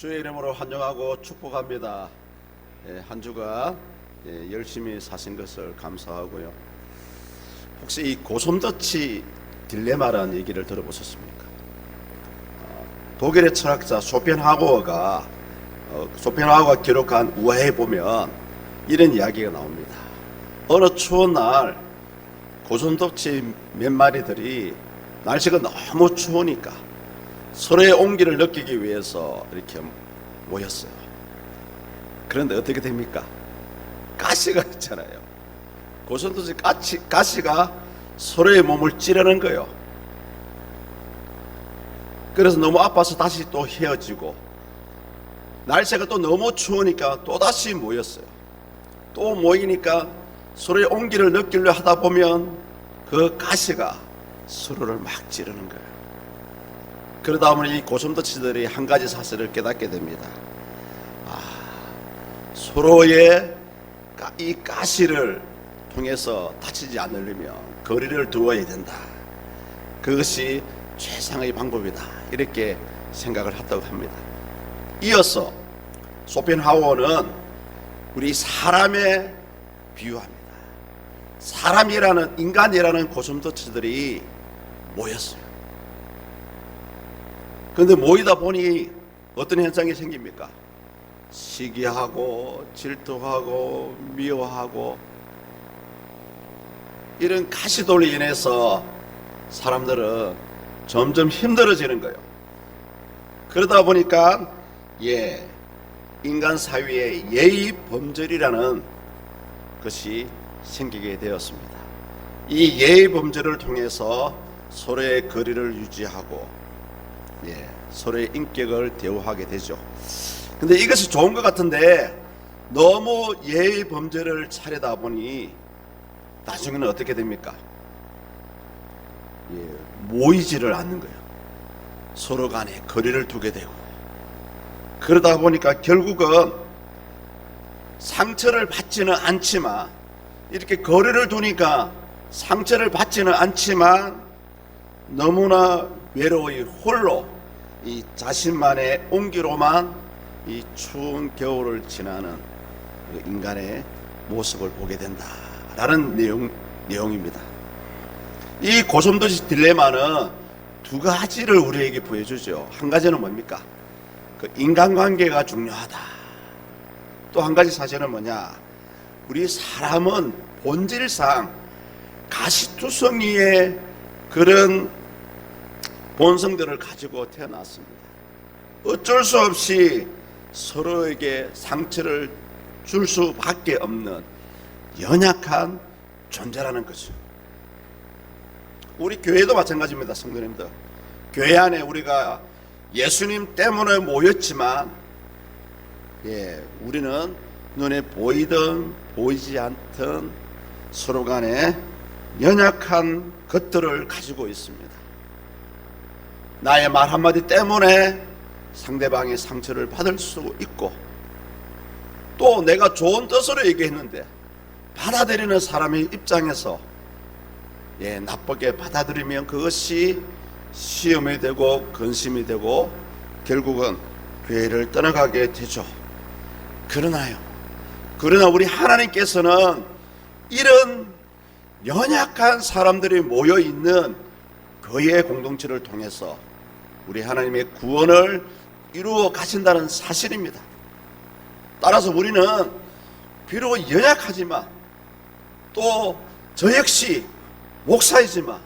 주의 이름으로 환영하고 축복합니다. 한 주간 열심히 사신 것을 감사하고요. 혹시 이 고솜도치 딜레마라는 얘기를 들어보셨습니까? 독일의 철학자 쇼펜하우어가 기록한 우화에 보면 이런 이야기가 나옵니다. 어느 추운 날 고솜도치 몇 마리들이 날씨가 너무 추우니까 서로의 온기를 느끼기 위해서 이렇게 모였어요. 그런데 어떻게 됩니까? 가시가 있잖아요. 고솜도치 가시가 서로의 몸을 찌르는 거예요. 그래서 너무 아파서 다시 또 헤어지고, 날씨가 또 너무 추우니까 또 다시 모였어요. 또 모이니까 서로의 온기를 느끼려 하다 보면 그 가시가 서로를 막 찌르는 거예요. 그러다 보니 이 고솜도치들이 한 가지 사실을 깨닫게 됩니다. 서로의 이 가시를 통해서 다치지 않으려면 거리를 두어야 된다. 그것이 최상의 방법이다. 이렇게 생각을 했다고 합니다. 이어서 쇼펜하우어는 우리 사람에 비유합니다. 사람이라는, 인간이라는 고솜도치들이 모였어요. 그런데 모이다 보니 어떤 현상이 생깁니까? 시기하고 질투하고 미워하고, 이런 가시돌로 인해서 사람들은 점점 힘들어지는 거예요. 그러다 보니까 인간 사회에 예의 범절이라는 것이 생기게 되었습니다. 이 예의 범절을 통해서 서로의 거리를 유지하고 서로의 인격을 대우하게 되죠. 근데 이것이 좋은 것 같은데 너무 예의 범죄를 차리다 보니 나중에는 어떻게 됩니까? 모이지를 않는 거예요. 서로 간에 거리를 두게 되고, 그러다 보니까 결국은 상처를 받지는 않지만, 이렇게 거리를 두니까 상처를 받지는 않지만 너무나 외로이 홀로 이 자신만의 온기로만 이 추운 겨울을 지나는 인간의 모습을 보게 된다라는 내용입니다. 이 고솜도치 딜레마는 두 가지를 우리에게 보여주죠. 한 가지는 뭡니까? 그 인간관계가 중요하다. 또 한 가지 사실은 뭐냐? 우리 사람은 본질상 가시투성이의 그런 본성들을 가지고 태어났습니다. 어쩔 수 없이 서로에게 상처를 줄 수밖에 없는 연약한 존재라는 거죠. 우리 교회도 마찬가지입니다. 성도님들, 교회 안에 우리가 예수님 때문에 모였지만 우리는 눈에 보이든 보이지 않든 서로 간에 연약한 것들을 가지고 있습니다. 나의 말 한마디 때문에 상대방의 상처를 받을 수 있고, 또 내가 좋은 뜻으로 얘기했는데 받아들이는 사람의 입장에서 나쁘게 받아들이면 그것이 시험이 되고 근심이 되고 결국은 교회를 떠나가게 되죠. 그러나 우리 하나님께서는 이런 연약한 사람들이 모여있는 교회 공동체를 통해서 우리 하나님의 구원을 이루어 가신다는 사실입니다. 따라서 우리는 비록 연약하지만, 또 저 역시 목사이지만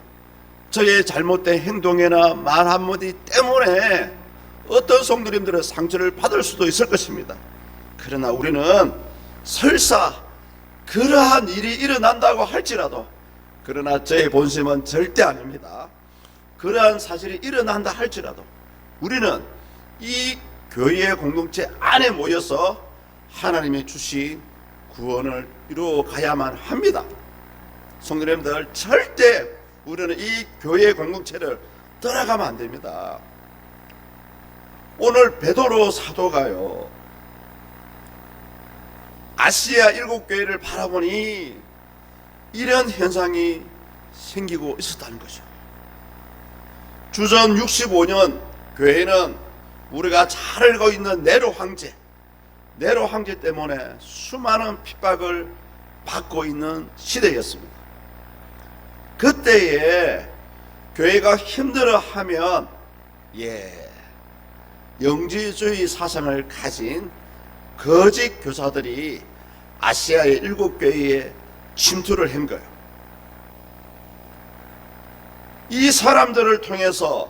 저의 잘못된 행동이나 말 한마디 때문에 어떤 성도님들은 상처를 받을 수도 있을 것입니다. 그러나 우리는 설사 그러한 일이 일어난다고 할지라도, 그러나 저의 본심은 절대 아닙니다. 그러한 사실이 일어난다 할지라도 우리는 이 교회 공동체 안에 모여서 하나님이 주신 구원을 이루어 가야만 합니다. 성도님들, 절대 우리는 이 교회 공동체를 떠나가면 안 됩니다. 오늘 베드로 사도가요, 아시아 7교회를 바라보니 이런 현상이 생기고 있었다는 거죠. 주전 65년 교회는 우리가 잘 알고 있는 네로 황제 때문에 수많은 핍박을 받고 있는 시대였습니다. 그때에 교회가 힘들어하면 영지주의 사상을 가진 거짓 교사들이 아시아의 7교회에 침투를 한 거예요. 이 사람들을 통해서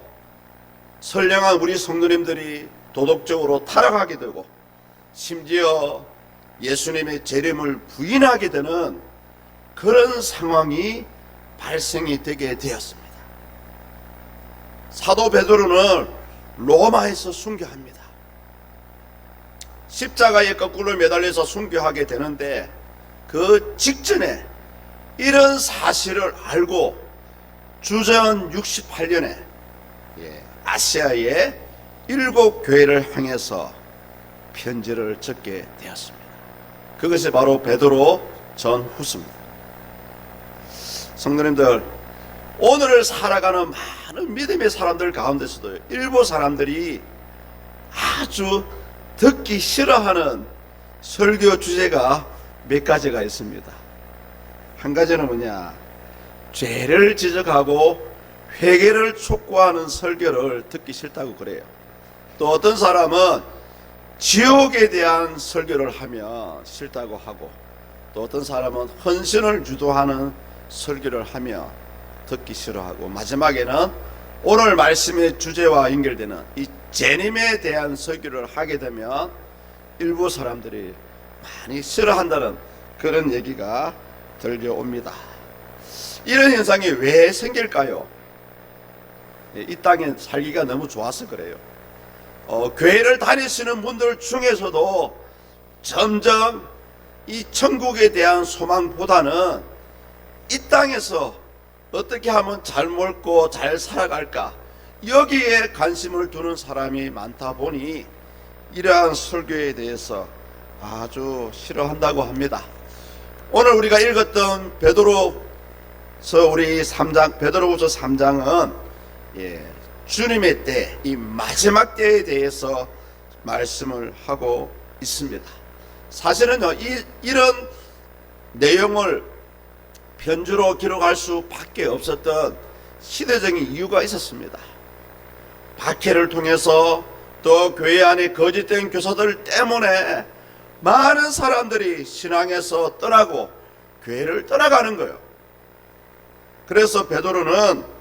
선량한 우리 성도님들이 도덕적으로 타락하게 되고 심지어 예수님의 재림을 부인하게 되는 그런 상황이 발생이 되게 되었습니다. 사도 베드로는 로마에서 순교합니다. 십자가에 거꾸로 매달려서 순교하게 되는데 그 직전에 이런 사실을 알고 주전 68년에 아시아의 7교회를 향해서 편지를 적게 되었습니다. 그것이 바로 베드로 전후서입니다. 성도님들, 오늘을 살아가는 많은 믿음의 사람들 가운데서도 일부 사람들이 아주 듣기 싫어하는 설교 주제가 몇 가지가 있습니다. 한 가지는 뭐냐? 죄를 지적하고 회개를 촉구하는 설교를 듣기 싫다고 그래요. 또 어떤 사람은 지옥에 대한 설교를 하면 싫다고 하고, 또 어떤 사람은 헌신을 유도하는 설교를 하며 듣기 싫어하고, 마지막에는 오늘 말씀의 주제와 연결되는 이 재림에 대한 설교를 하게 되면 일부 사람들이 많이 싫어한다는 그런 얘기가 들려옵니다. 이런 현상이 왜 생길까요? 이 땅에 살기가 너무 좋아서 그래요. 교회를 다니시는 분들 중에서도 점점 이 천국에 대한 소망보다는 이 땅에서 어떻게 하면 잘 먹고 잘 살아갈까, 여기에 관심을 두는 사람이 많다 보니 이러한 설교에 대해서 아주 싫어한다고 합니다. 오늘 우리가 읽었던 베드로후서 3장은 주님의 때, 이 마지막 때에 대해서 말씀을 하고 있습니다. 사실은요, 이런 내용을 편지로 기록할 수밖에 없었던 시대적인 이유가 있었습니다. 박해를 통해서 또 교회 안에 거짓된 교사들 때문에 많은 사람들이 신앙에서 떠나고 교회를 떠나가는 거예요. 그래서 베드로는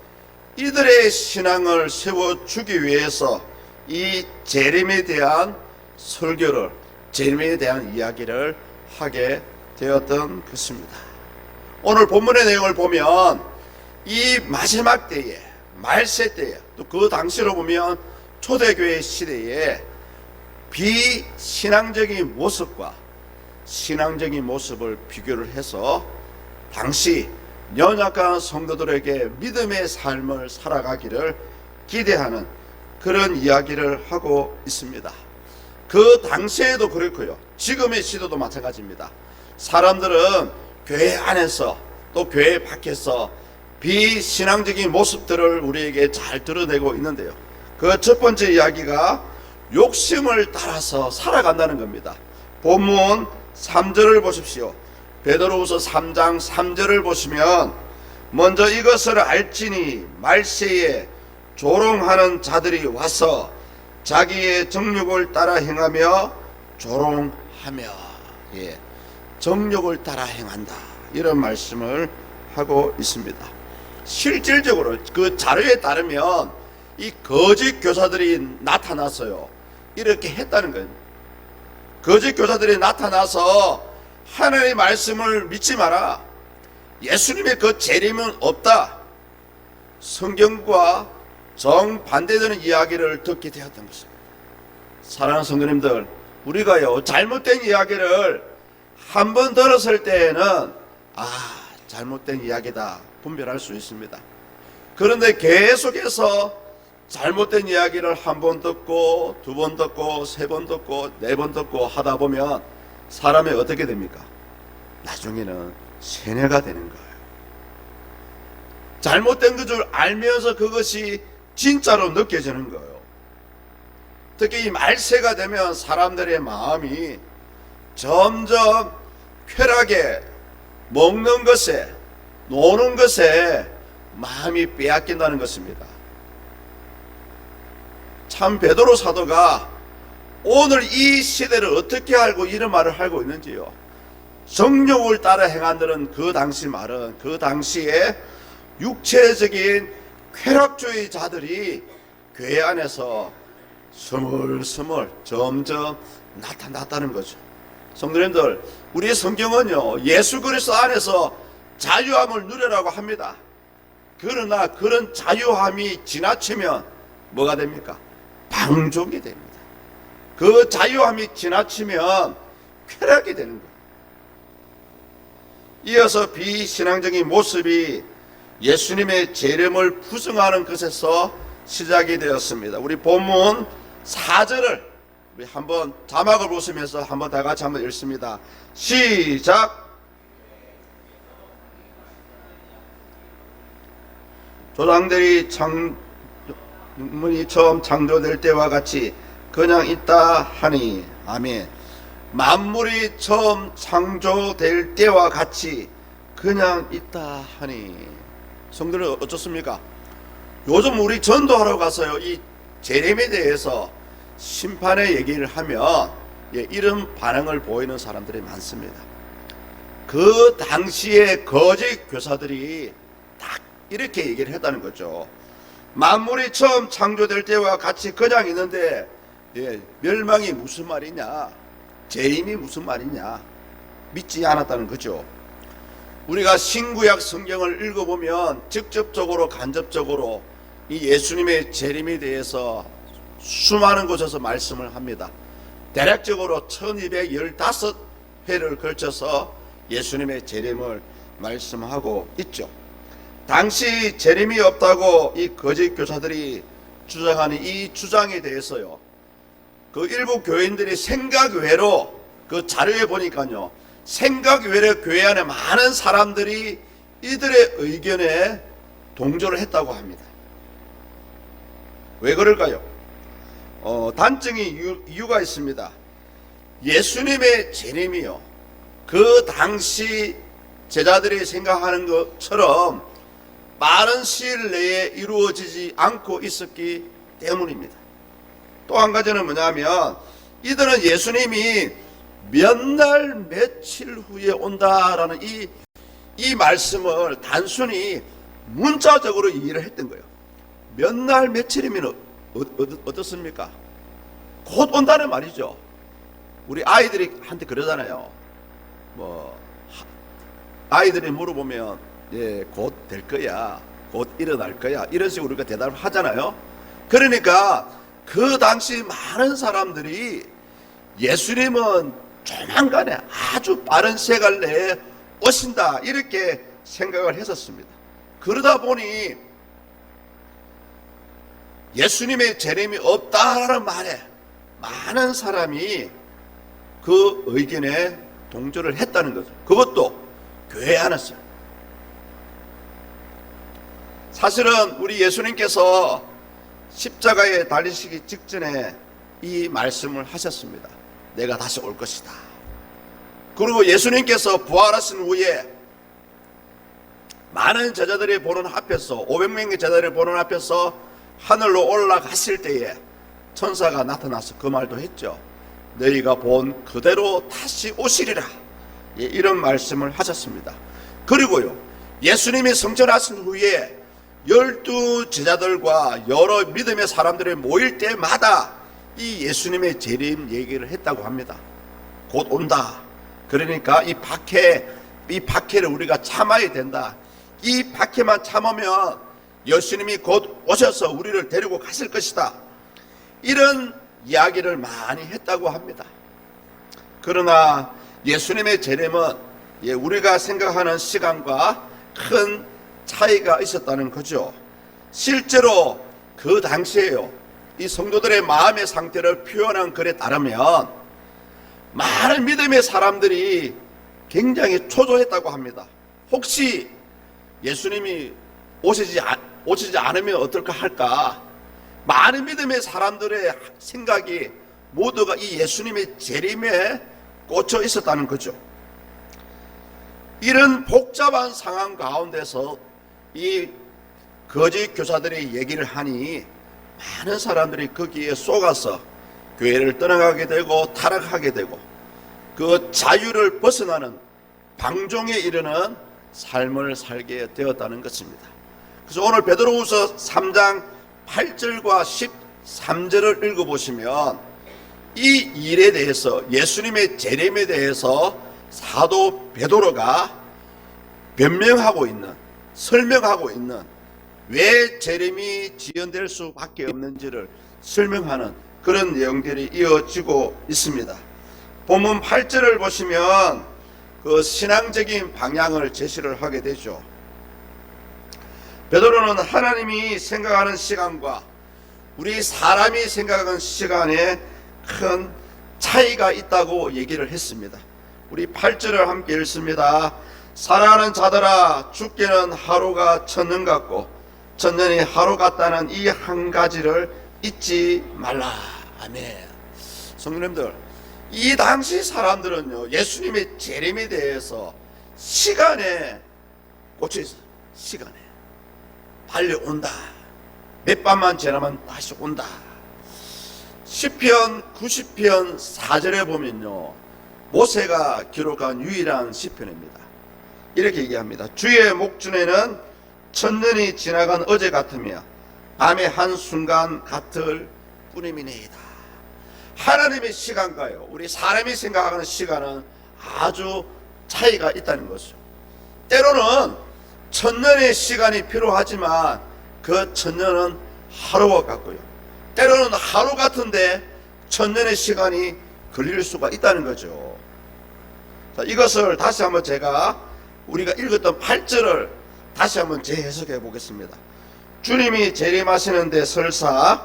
이들의 신앙을 세워주기 위해서 이 재림에 대한 설교를, 재림에 대한 이야기를 하게 되었던 것입니다. 오늘 본문의 내용을 보면 이 마지막 때에, 말세 때에, 또 그 당시로 보면 초대교회 시대에 비신앙적인 모습과 신앙적인 모습을 비교를 해서 당시 연약한 성도들에게 믿음의 삶을 살아가기를 기대하는 그런 이야기를 하고 있습니다. 그 당시에도 그렇고요, 지금의 시대도 마찬가지입니다. 사람들은 교회 안에서 또 교회 밖에서 비신앙적인 모습들을 우리에게 잘 드러내고 있는데요, 그 첫 번째 이야기가 욕심을 따라서 살아간다는 겁니다. 본문 3절을 보십시오. 베드로후서 3장 3절을 보시면, 먼저 이것을 알지니 말세에 조롱하는 자들이 와서 자기의 정욕을 따라 행하며 조롱하며, 정욕을 따라 행한다, 이런 말씀을 하고 있습니다. 실질적으로 그 자료에 따르면 이 거짓 교사들이 나타났어요. 이렇게 했다는 거예요. 거짓 교사들이 나타나서 하나님의 말씀을 믿지 마라, 예수님의 그 재림은 없다, 성경과 정반대되는 이야기를 듣게 되었던 것입니다. 사랑하는 성도님들, 우리가요, 잘못된 이야기를 한 번 들었을 때에는 잘못된 이야기다 분별할 수 있습니다. 그런데 계속해서 잘못된 이야기를 한 번 듣고, 두 번 듣고, 세 번 듣고, 네 번 듣고 하다 보면 사람이 어떻게 됩니까? 나중에는 세뇌가 되는 거예요. 잘못된 줄 알면서 그것이 진짜로 느껴지는 거예요. 특히 이 말세가 되면 사람들의 마음이 점점 쾌락에, 먹는 것에, 노는 것에 마음이 빼앗긴다는 것입니다. 참 베드로 사도가 오늘 이 시대를 어떻게 알고 이런 말을 하고 있는지요. 정욕을 따라 행한다는 그 당시 말은 그 당시에 육체적인 쾌락주의자들이 교회 안에서 스물스물 점점 나타났다는 거죠. 성도님들, 우리의 성경은요, 예수 그리스도 안에서 자유함을 누리라고 합니다. 그러나 그런 자유함이 지나치면 뭐가 됩니까? 방종이 됩니다. 그 자유함이 지나치면 쾌락이 되는 거예요. 이어서 비신앙적인 모습이 예수님의 재림을 부정하는 것에서 시작이 되었습니다. 우리 본문 4절을 우리 한번 자막을 보시면서 한번 다 같이 한번 읽습니다. 시작. 조상들이 문이 처음 창조될 때와 같이 그냥 있다 하니. 아멘. 만물이 처음 창조될 때와 같이 그냥 있다 하니. 성도는 어떻습니까? 요즘 우리 전도하러 가서요, 이 재림에 대해서 심판의 얘기를 하면 이런 반응을 보이는 사람들이 많습니다. 그 당시에 거짓 교사들이 딱 이렇게 얘기를 했다는 거죠. 만물이 처음 창조될 때와 같이 그냥 있는데 멸망이 무슨 말이냐, 재림이 무슨 말이냐, 믿지 않았다는 거죠. 우리가 신구약 성경을 읽어보면 직접적으로 간접적으로 이 예수님의 재림에 대해서 수많은 곳에서 말씀을 합니다. 대략적으로 1215회를 걸쳐서 예수님의 재림을 말씀하고 있죠. 당시 재림이 없다고 이 거짓 교사들이 주장하는 이 주장에 대해서요, 그 일부 교인들이 생각 외로, 그 자료에 보니까요, 생각 외로 교회 안에 많은 사람들이 이들의 의견에 동조를 했다고 합니다. 왜 그럴까요? 단적인 이유가 있습니다. 예수님의 재림이요, 그 당시 제자들이 생각하는 것처럼 빠른 시일 내에 이루어지지 않고 있었기 때문입니다. 또 한 가지는 뭐냐면 이들은 예수님이 몇 날 며칠 후에 온다라는 이 말씀을 단순히 문자적으로 이해를 했던 거예요. 몇 날 며칠이면 어떻습니까? 곧 온다는 말이죠. 우리 아이들이 한테 그러잖아요. 아이들이 물어보면 곧 될 거야, 곧 일어날 거야, 이런 식으로 우리가 대답을 하잖아요. 그러니까 그 당시 많은 사람들이 예수님은 조만간에 아주 빠른 시간 내에 오신다, 이렇게 생각을 했었습니다. 그러다 보니 예수님의 재림이 없다라는 말에 많은 사람이 그 의견에 동조를 했다는 거죠. 그것도 교회 안에서. 사실은 우리 예수님께서 십자가에 달리시기 직전에 이 말씀을 하셨습니다. 내가 다시 올 것이다. 그리고 예수님께서 부활하신 후에 많은 제자들이 보는 앞에서, 500명의 제자들이 보는 앞에서 하늘로 올라갔을 때에 천사가 나타나서 그 말도 했죠. 너희가 본 그대로 다시 오시리라. 이런 말씀을 하셨습니다. 그리고요, 예수님이 승천하신 후에 12 제자들과 여러 믿음의 사람들이 모일 때마다 이 예수님의 재림 얘기를 했다고 합니다. 곧 온다. 그러니까 이 박해를 우리가 참아야 된다. 이 박해만 참으면 예수님이 곧 오셔서 우리를 데리고 가실 것이다. 이런 이야기를 많이 했다고 합니다. 그러나 예수님의 재림은 우리가 생각하는 시간과 큰 차이가 있었다는 거죠. 실제로 그 당시에요, 이 성도들의 마음의 상태를 표현한 글에 따르면 많은 믿음의 사람들이 굉장히 초조했다고 합니다. 혹시 예수님이 오시지 않으면 어떨까 할까, 많은 믿음의 사람들의 생각이 모두가 이 예수님의 재림에 꽂혀 있었다는 거죠. 이런 복잡한 상황 가운데서 이 거짓 교사들이 얘기를 하니 많은 사람들이 거기에 속아서 교회를 떠나가게 되고 타락하게 되고 그 자유를 벗어나는 방종에 이르는 삶을 살게 되었다는 것입니다. 그래서 오늘 베드로후서 3장 8절과 13절을 읽어보시면 이 일에 대해서, 예수님의 재림에 대해서 사도 베드로가 변명하고 있는, 설명하고 있는, 왜 재림이 지연될 수밖에 없는지를 설명하는 그런 내용들이 이어지고 있습니다. 본문 8절을 보시면 그 신앙적인 방향을 제시를 하게 되죠. 베드로는 하나님이 생각하는 시간과 우리 사람이 생각하는 시간에 큰 차이가 있다고 얘기를 했습니다. 우리 8절을 함께 읽습니다. 사랑하는 자들아, 죽기는 하루가 천년 같고 천년이 하루 같다는 이 한 가지를 잊지 말라. 아멘. 성도님들, 이 당시 사람들은요, 예수님의 재림에 대해서 시간에 꽂혀 있어요. 시간에 달려온다. 몇 밤만 지나면 다시 온다. 시편 90편 4절에 보면요, 모세가 기록한 유일한 시편입니다. 이렇게 얘기합니다. 주의 목전에는 천년이 지나간 어제 같으며 밤의 한순간 같을 뿐임이니이다. 하나님의 시간과요, 우리 사람이 생각하는 시간은 아주 차이가 있다는 것이죠. 때로는 천년의 시간이 필요하지만 그 천년은 하루와 같고요, 때로는 하루 같은데 천년의 시간이 걸릴 수가 있다는 거죠. 자, 이것을 다시 한번 제가 우리가 읽었던 8절을 다시 한번 재해석해 보겠습니다. 주님이 재림하시는데 설사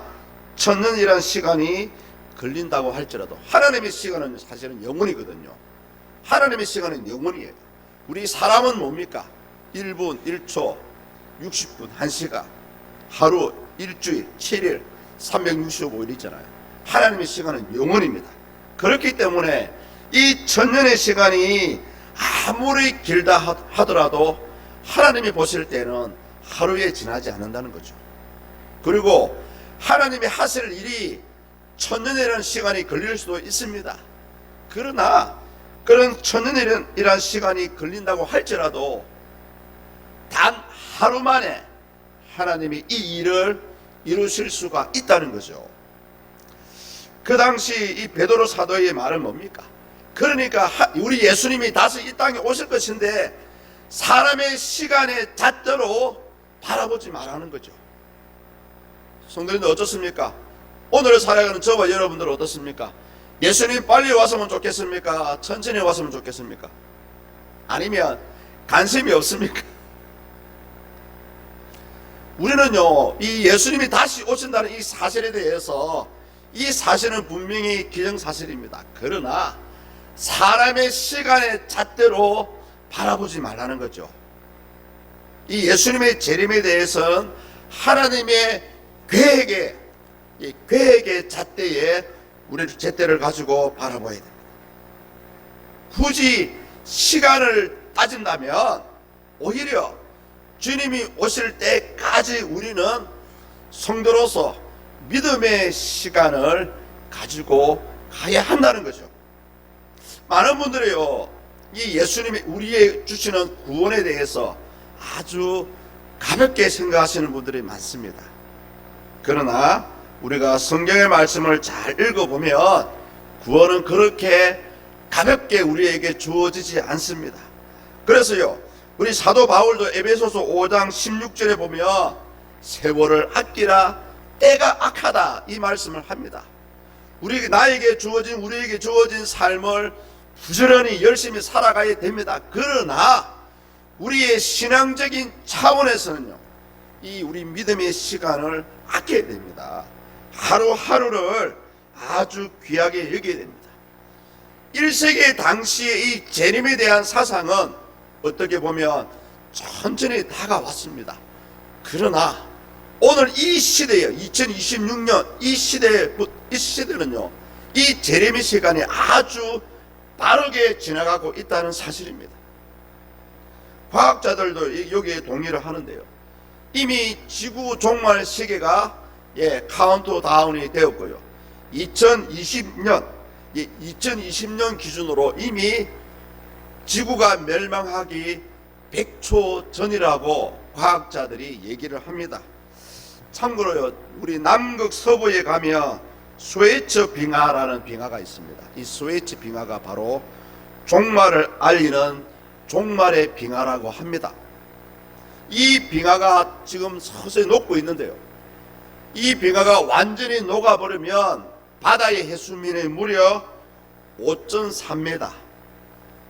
천년이란 시간이 걸린다고 할지라도 하나님의 시간은 사실은 영원이거든요. 하나님의 시간은 영원이에요. 우리 사람은 뭡니까? 1분, 1초, 60분, 1시간, 하루, 일주일, 7일, 365일 있잖아요. 하나님의 시간은 영원입니다. 그렇기 때문에 이 천년의 시간이 아무리 길다 하더라도 하나님이 보실 때는 하루에 지나지 않는다는 거죠. 그리고 하나님이 하실 일이 천년이라는 시간이 걸릴 수도 있습니다. 그러나 그런 천년이라는 시간이 걸린다고 할지라도 단 하루 만에 하나님이 이 일을 이루실 수가 있다는 거죠. 그 당시 이 베드로 사도의 말은 뭡니까? 그러니까 우리 예수님이 다시 이 땅에 오실 것인데 사람의 시간의 잣대로 바라보지 말라는 거죠. 성도님들 어떻습니까? 오늘 살아가는 저와 여러분들 어떻습니까? 예수님 빨리 왔으면 좋겠습니까? 천천히 왔으면 좋겠습니까? 아니면 관심이 없습니까? 우리는요, 이 예수님이 다시 오신다는 이 사실에 대해서, 이 사실은 분명히 기정사실입니다. 그러나 사람의 시간의 잣대로 바라보지 말라는 거죠. 이 예수님의 재림에 대해서는 하나님의 계획의, 이 계획의 잣대에 우리는 잣대를 가지고 바라봐야 됩니다. 굳이 시간을 따진다면 오히려 주님이 오실 때까지 우리는 성도로서 믿음의 시간을 가지고 가야 한다는 거죠. 많은 분들이요, 이 예수님이 우리에게 주시는 구원에 대해서 아주 가볍게 생각하시는 분들이 많습니다. 그러나 우리가 성경의 말씀을 잘 읽어보면 구원은 그렇게 가볍게 우리에게 주어지지 않습니다. 그래서요, 우리 사도 바울도 에베소서 5장 16절에 보면 세월을 아끼라 때가 악하다 이 말씀을 합니다. 우리에게 주어진 삶을 부지런히 열심히 살아가야 됩니다. 그러나 우리의 신앙적인 차원에서는요, 이 우리 믿음의 시간을 아껴야 됩니다. 하루하루를 아주 귀하게 여겨야 됩니다. 1세기 당시의 이 재림에 대한 사상은 어떻게 보면 천천히 다가왔습니다. 그러나 오늘 이 시대에 2026년 이 시대는요, 이 제레미 시간이 아주 빠르게 지나가고 있다는 사실입니다. 과학자들도 여기에 동의를 하는데요. 이미 지구 종말 시계가 카운트다운이 되었고요. 2020년 기준으로 이미 지구가 멸망하기 100초 전이라고 과학자들이 얘기를 합니다. 참고로요, 우리 남극 서부에 가면 스웨이츠 빙하라는 빙하가 있습니다. 이 스웨이츠 빙하가 바로 종말을 알리는 종말의 빙하라고 합니다. 이 빙하가 지금 서서히 녹고 있는데요, 이 빙하가 완전히 녹아버리면 바다의 해수면이 무려 5.3m,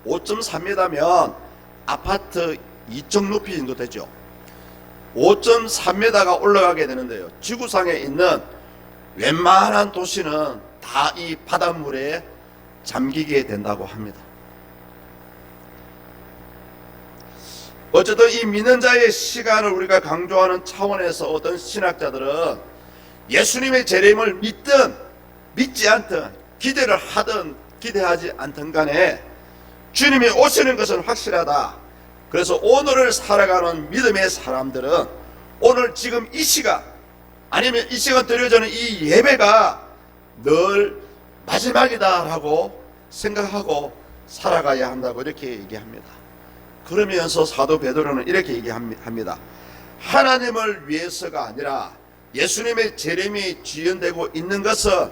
5.3m면 아파트 2층 높이 정도 되죠. 5.3m가 올라가게 되는데요, 지구상에 있는 웬만한 도시는 다 이 바닷물에 잠기게 된다고 합니다. 어쨌든 이 믿는 자의 시간을 우리가 강조하는 차원에서 어떤 신학자들은 예수님의 재림을 믿든 믿지 않든 기대를 하든 기대하지 않든 간에 주님이 오시는 것은 확실하다. 그래서 오늘을 살아가는 믿음의 사람들은 오늘 지금 이 시간, 아니면 이 시간 드려지는 이 예배가 늘 마지막이다라고 생각하고 살아가야 한다고 이렇게 얘기합니다. 그러면서 사도 베드로는 이렇게 얘기합니다. 하나님을 위해서가 아니라 예수님의 재림이 지연되고 있는 것은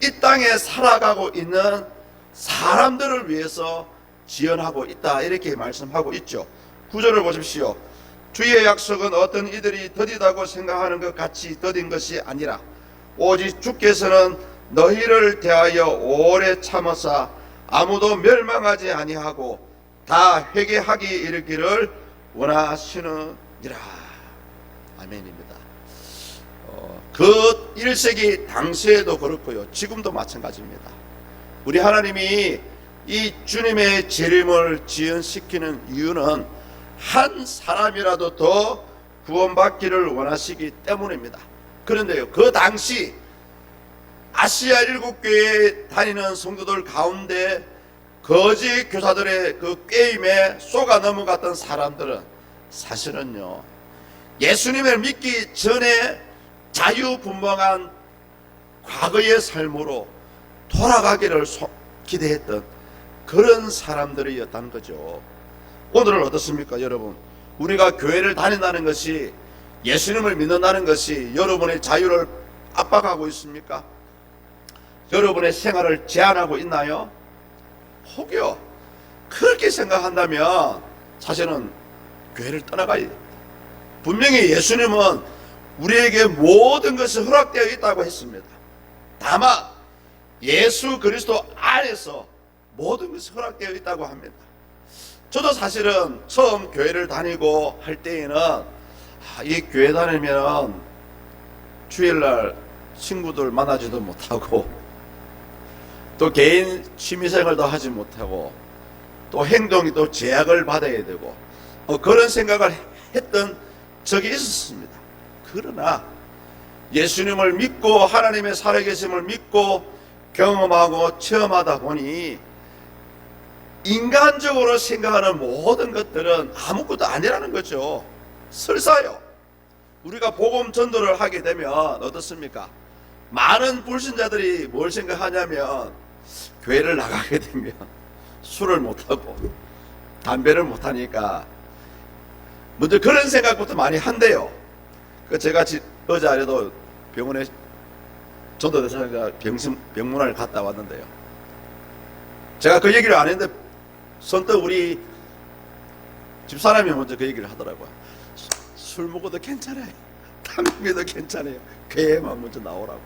이 땅에 살아가고 있는 사람들을 위해서 지연하고 있다, 이렇게 말씀하고 있죠. 9절을 보십시오. 주의 약속은 어떤 이들이 더디다고 생각하는 것 같이 더딘 것이 아니라 오직 주께서는 너희를 대하여 오래 참으사 아무도 멸망하지 아니하고 다 회개하기 이르기를 원하시느니라. 아멘입니다. 그 1세기 당시에도 그렇고요, 지금도 마찬가지입니다. 우리 하나님이 이 주님의 재림을 지연시키는 이유는 한 사람이라도 더 구원받기를 원하시기 때문입니다. 그런데요, 그 당시 아시아 7교회에 다니는 성도들 가운데 거짓 교사들의 그 게임에 속아 넘어갔던 사람들은 사실은요, 예수님을 믿기 전에 자유분방한 과거의 삶으로 돌아가기를 기대했던 그런 사람들이었다는 거죠. 오늘은 어떻습니까, 여러분? 우리가 교회를 다닌다는 것이, 예수님을 믿는다는 것이 여러분의 자유를 압박하고 있습니까? 여러분의 생활을 제한하고 있나요? 혹여 그렇게 생각한다면 사실은 교회를 떠나가야 됩니다. 분명히 예수님은 우리에게 모든 것이 허락되어 있다고 했습니다. 다만 예수 그리스도 안에서 모든 것이 허락되어 있다고 합니다. 저도 사실은 처음 교회를 다니고 할 때에는 이 교회 다니면 주일날 친구들 만나지도 못하고 또 개인 취미생활도 하지 못하고 또 행동이 또 제약을 받아야 되고 그런 생각을 했던 적이 있었습니다. 그러나 예수님을 믿고 하나님의 살아계심을 믿고 경험하고 체험하다 보니 인간적으로 생각하는 모든 것들은 아무것도 아니라는 거죠. 설사요, 우리가 복음 전도를 하게 되면 어떻습니까? 많은 불신자들이 뭘 생각하냐면 교회를 나가게 되면 술을 못하고 담배를 못하니까 먼저 그런 생각부터 많이 한대요. 제가 어제 아래도 병원에 전도대사가 병문안을 갔다 왔는데요, 제가 그 얘기를 안 했는데 선뜻 우리 집사람이 먼저 그 얘기를 하더라고요. 술 먹어도 괜찮아요, 담배도 괜찮아요, 교회만 먼저 나오라고.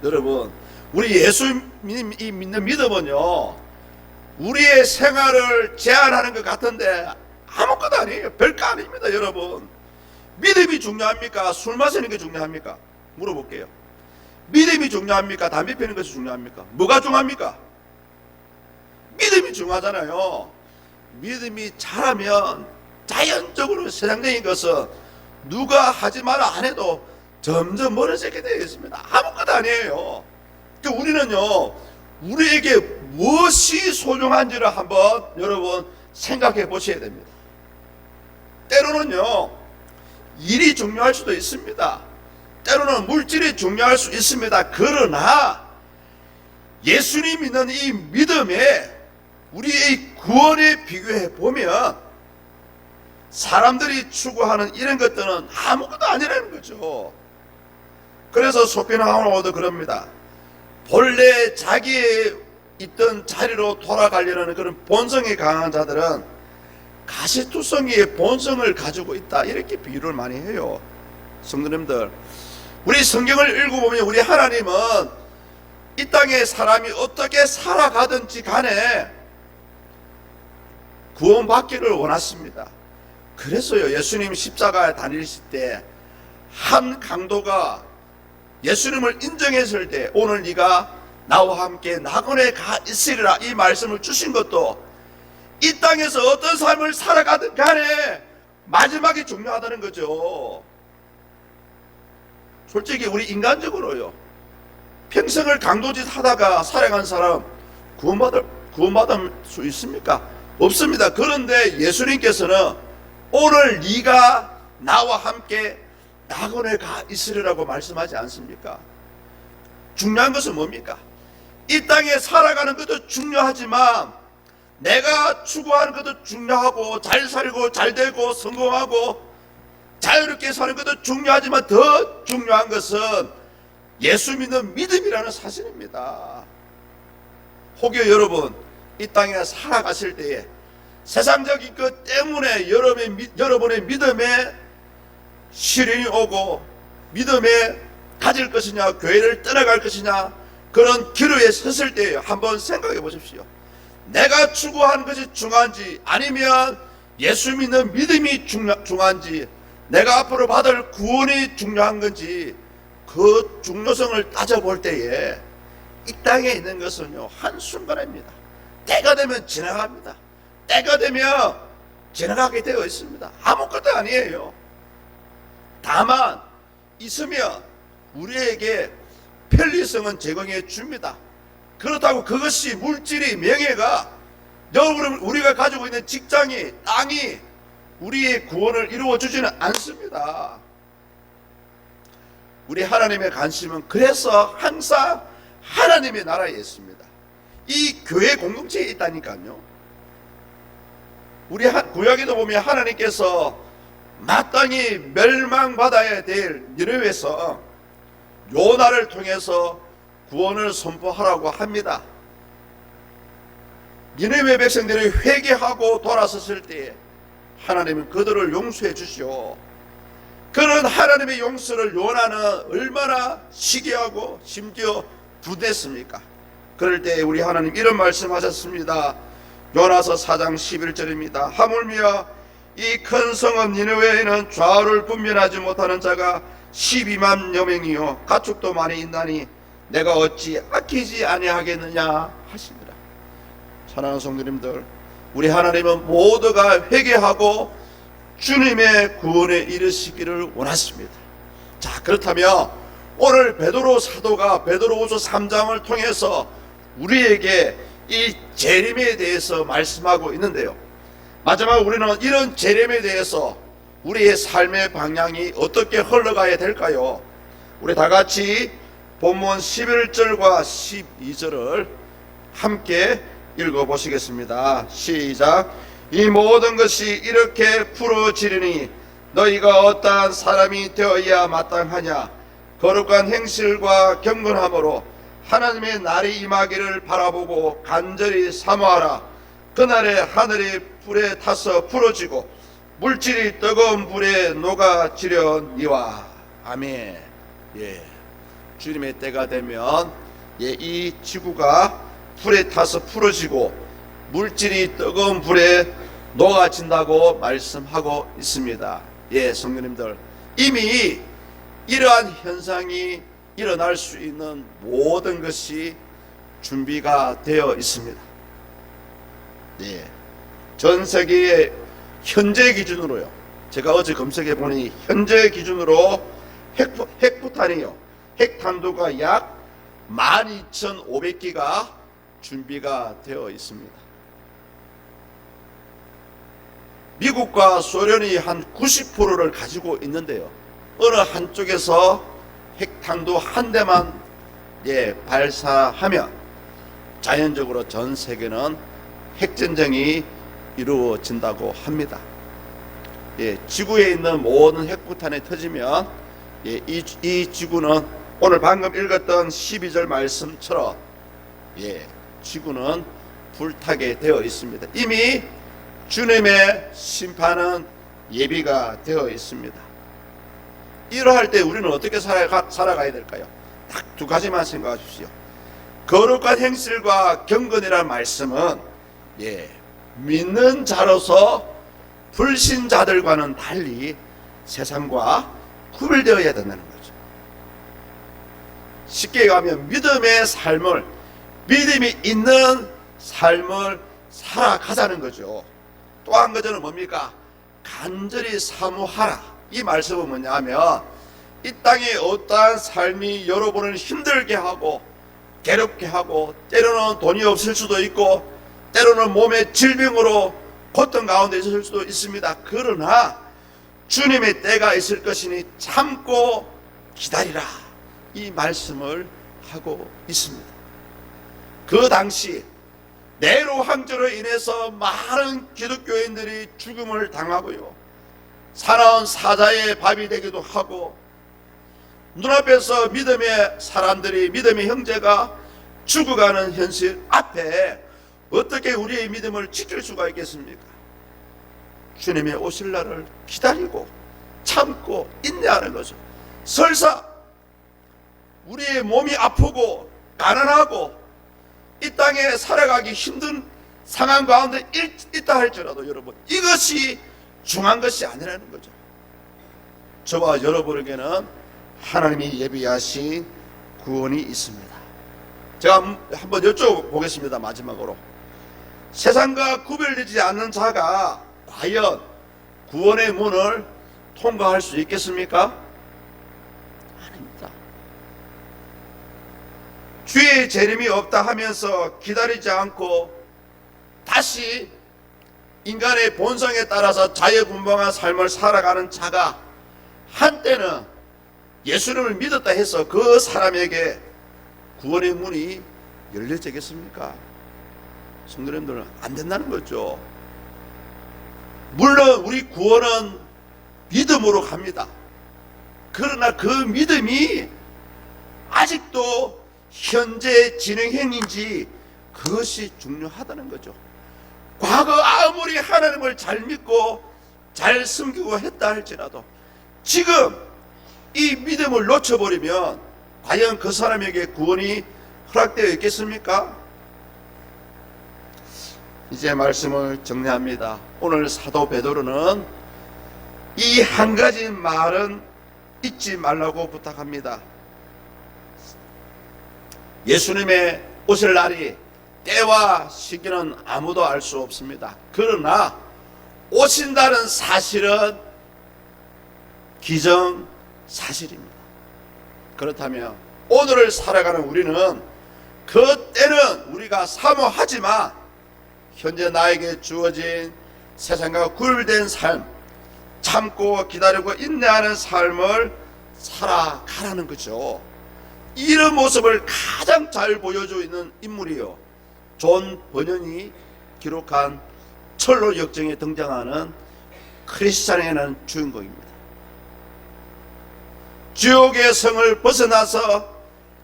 여러분, 우리 예수 믿는 믿음은요, 우리의 생활을 제한하는 것 같은데 아무것도 아니에요. 별거 아닙니다. 여러분, 믿음이 중요합니까? 술 마시는 게 중요합니까? 물어볼게요. 믿음이 중요합니까? 담배 피우는 것이 중요합니까? 뭐가 중요합니까? 믿음이 중요하잖아요. 믿음이 잘하면 자연적으로 세상적인 것은 누가 하지 마라 안 해도 점점 멀어지게 되어 있습니다. 아무것도 아니에요. 그러니까 우리는요, 우리에게 무엇이 소중한지를 한번 여러분 생각해 보셔야 됩니다. 때로는요, 일이 중요할 수도 있습니다. 때로는 물질이 중요할 수 있습니다. 그러나 예수님 믿는 이 믿음에 우리의 구원에 비교해 보면 사람들이 추구하는 이런 것들은 아무것도 아니라는 거죠. 그래서 소피나하우도 그럽니다. 본래 자기의 있던 자리로 돌아가려는 그런 본성이 강한 자들은 가시투성이의 본성을 가지고 있다, 이렇게 비유를 많이 해요. 성도님들, 우리 성경을 읽어보면 우리 하나님은 이 땅에 사람이 어떻게 살아가든지 간에 구원받기를 원하십니다. 그래서요, 예수님 십자가에 다니실 때 한 강도가 예수님을 인정했을 때 오늘 네가 나와 함께 낙원에 가 있으리라, 이 말씀을 주신 것도 이 땅에서 어떤 삶을 살아가든 간에 마지막이 중요하다는 거죠. 솔직히 우리 인간적으로요, 평생을 강도짓 하다가 살아간 사람 구원받을 수 있습니까? 없습니다. 그런데 예수님께서는 오늘 네가 나와 함께 낙원에 가 있으리라고 말씀하지 않습니까? 중요한 것은 뭡니까? 이 땅에 살아가는 것도 중요하지만 내가 추구하는 것도 중요하고 잘 살고 잘 되고 성공하고 자유롭게 사는 것도 중요하지만 더 중요한 것은 예수 믿는 믿음이라는 사실입니다. 혹여 여러분 이 땅에 살아가실 때에 세상적인 것 때문에 여러분의 믿음에 시련이 오고 믿음에 가질 것이냐 교회를 떠나갈 것이냐 그런 기로에 섰을 때 한번 생각해 보십시오. 내가 추구하는 것이 중요한지 아니면 예수 믿는 믿음이 중요한지, 내가 앞으로 받을 구원이 중요한 건지 그 중요성을 따져볼 때에 이 땅에 있는 것은요 한순간입니다. 때가 되면 지나갑니다. 때가 되면 지나가게 되어 있습니다. 아무것도 아니에요. 다만 있으면 우리에게 편리성은 제공해 줍니다. 그렇다고 그것이 물질이, 명예가, 여러분 우리가 가지고 있는 직장이, 땅이 우리의 구원을 이루어 주지는 않습니다. 우리 하나님의 관심은 그래서 항상 하나님의 나라에 있습니다. 이 교회 공동체에 있다니까요. 우리 구약에도 보면 하나님께서 마땅히 멸망받아야 될 니느웨에서 요나를 통해서 구원을 선포하라고 합니다. 니느웨 백성들이 회개하고 돌아섰을 때에 하나님은 그들을 용서해 주시오. 그런 하나님의 용서를 요나는 얼마나 시기하고 심지어 분했습니까? 그럴 때 우리 하나님 이런 말씀하셨습니다. 요나서 4장 11절입니다. 하물며 이 큰 성읍 니느웨에는 좌우를 분별하지 못하는 자가 12만여 명이요 가축도 많이 있나니 내가 어찌 아끼지 아니하겠느냐 하시니라. 사랑하는 성도님들, 우리 하나님은 모두가 회개하고 주님의 구원에 이르시기를 원하십니다. 자, 그렇다면 오늘 베드로 사도가 베드로후서 3장을 통해서 우리에게 이 재림에 대해서 말씀하고 있는데요, 마지막 우리는 이런 재림에 대해서 우리의 삶의 방향이 어떻게 흘러가야 될까요? 우리 다 같이 본문 11절과 12절을 함께 읽어보시겠습니다. 시작. 이 모든 것이 이렇게 풀어지리니 너희가 어떠한 사람이 되어야 마땅하냐? 거룩한 행실과 경건함으로 하나님의 날이 임하기를 바라보고 간절히 사모하라. 그날에 하늘이 불에 타서 풀어지고 물질이 뜨거운 불에 녹아지려니와. 아멘. 예, 주님의 때가 되면 이 지구가 불에 타서 풀어지고 물질이 뜨거운 불에 녹아진다고 말씀하고 있습니다. 예, 성도님들, 이미 이러한 현상이 일어날 수 있는 모든 것이 준비가 되어 있습니다. 예, 전 세계의 현재 기준으로요, 제가 어제 검색해 보니 현재 기준으로 핵폭탄이요. 핵탄두가 약 12,500기가 준비가 되어 있습니다. 미국과 소련이 한 90%를 가지고 있는데요. 어느 한쪽에서 핵탄두 한 대만 발사하면 자연적으로 전 세계는 핵전쟁이 이루어진다고 합니다. 지구에 있는 모든 핵폭탄이 터지면 이 지구는 오늘 방금 읽었던 12절 말씀처럼 지구는 불타게 되어 있습니다. 이미 주님의 심판은 예비가 되어 있습니다. 이러할 때 우리는 어떻게 살아가야 될까요? 딱 두 가지만 생각하십시오. 거룩한 행실과 경건이라는 말씀은 믿는 자로서 불신자들과는 달리 세상과 구별되어야 된다는 거죠. 쉽게 가면 믿음의 삶을, 믿음이 있는 삶을 살아가자는 거죠. 또 한 가지는 뭡니까? 간절히 사모하라. 이 말씀은 뭐냐 하면 이 땅에 어떠한 삶이 여러분을 힘들게 하고 괴롭게 하고 때로는 돈이 없을 수도 있고 때로는 몸의 질병으로 고통 가운데 있을 수도 있습니다. 그러나 주님의 때가 있을 것이니 참고 기다리라. 이 말씀을 하고 있습니다. 그 당시 네로 황제로 인해서 많은 기독교인들이 죽음을 당하고요. 사나운 사자의 밥이 되기도 하고 눈앞에서 믿음의 사람들이, 믿음의 형제가 죽어가는 현실 앞에 어떻게 우리의 믿음을 지킬 수가 있겠습니까? 주님의 오실 날을 기다리고 참고 인내하는 거죠. 설사 우리의 몸이 아프고 가난하고 이 땅에 살아가기 힘든 상황 가운데 있다 할지라도 여러분, 이것이 중요한 것이 아니라는 거죠. 저와 여러분에게는 하나님이 예비하신 구원이 있습니다. 제가 한번 여쭤보겠습니다. 마지막으로, 세상과 구별되지 않는 자가 과연 구원의 문을 통과할 수 있겠습니까? 아닙니다. 주의 재림이 없다 하면서 기다리지 않고 다시 인간의 본성에 따라서 자유분방한 삶을 살아가는 자가 한때는 예수님을 믿었다 해서 그 사람에게 구원의 문이 열려지겠습니까? 성도님들, 안 된다는 거죠. 물론 우리 구원은 믿음으로 갑니다. 그러나 그 믿음이 아직도 현재 진행형인지 그것이 중요하다는 거죠. 과거 아무리 하나님을 잘 믿고 잘 섬기고 했다 할지라도 지금 이 믿음을 놓쳐버리면 과연 그 사람에게 구원이 허락되어 있겠습니까? 이제 말씀을 정리합니다. 오늘 사도 베드로는 이 한 가지 말은 잊지 말라고 부탁합니다. 예수님의 오실 날이 때와 시기는 아무도 알 수 없습니다. 그러나 오신다는 사실은 기정사실입니다. 그렇다면 오늘을 살아가는 우리는 그 때는 우리가 사모하지만 현재 나에게 주어진 세상과 구별된 삶, 참고 기다리고 인내하는 삶을 살아가라는 거죠. 이런 모습을 가장 잘 보여주고 있는 인물이요, 존 버년이 기록한 철로 역정에 등장하는 크리스찬이라는 주인공입니다. 지옥의 성을 벗어나서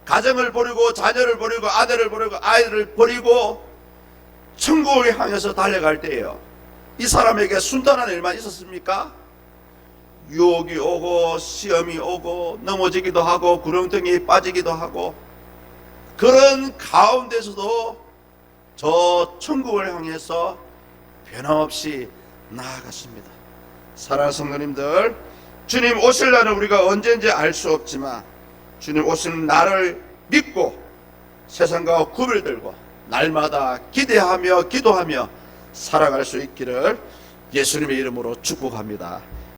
가정을 버리고 자녀를 버리고 아들을 버리고 아이를 버리고 천국을 향해서 달려갈 때예요. 이 사람에게 순탄한 일만 있었습니까? 유혹이 오고 시험이 오고 넘어지기도 하고 구렁텅이에 빠지기도 하고, 그런 가운데서도 저 천국을 향해서 변함없이 나아갔습니다. 사랑하는 성도님들, 주님 오실 날은 우리가 언제인지 알 수 없지만 주님 오실 날을 믿고 세상과 구별들고 날마다 기대하며 기도하며 살아갈 수 있기를 예수님의 이름으로 축복합니다.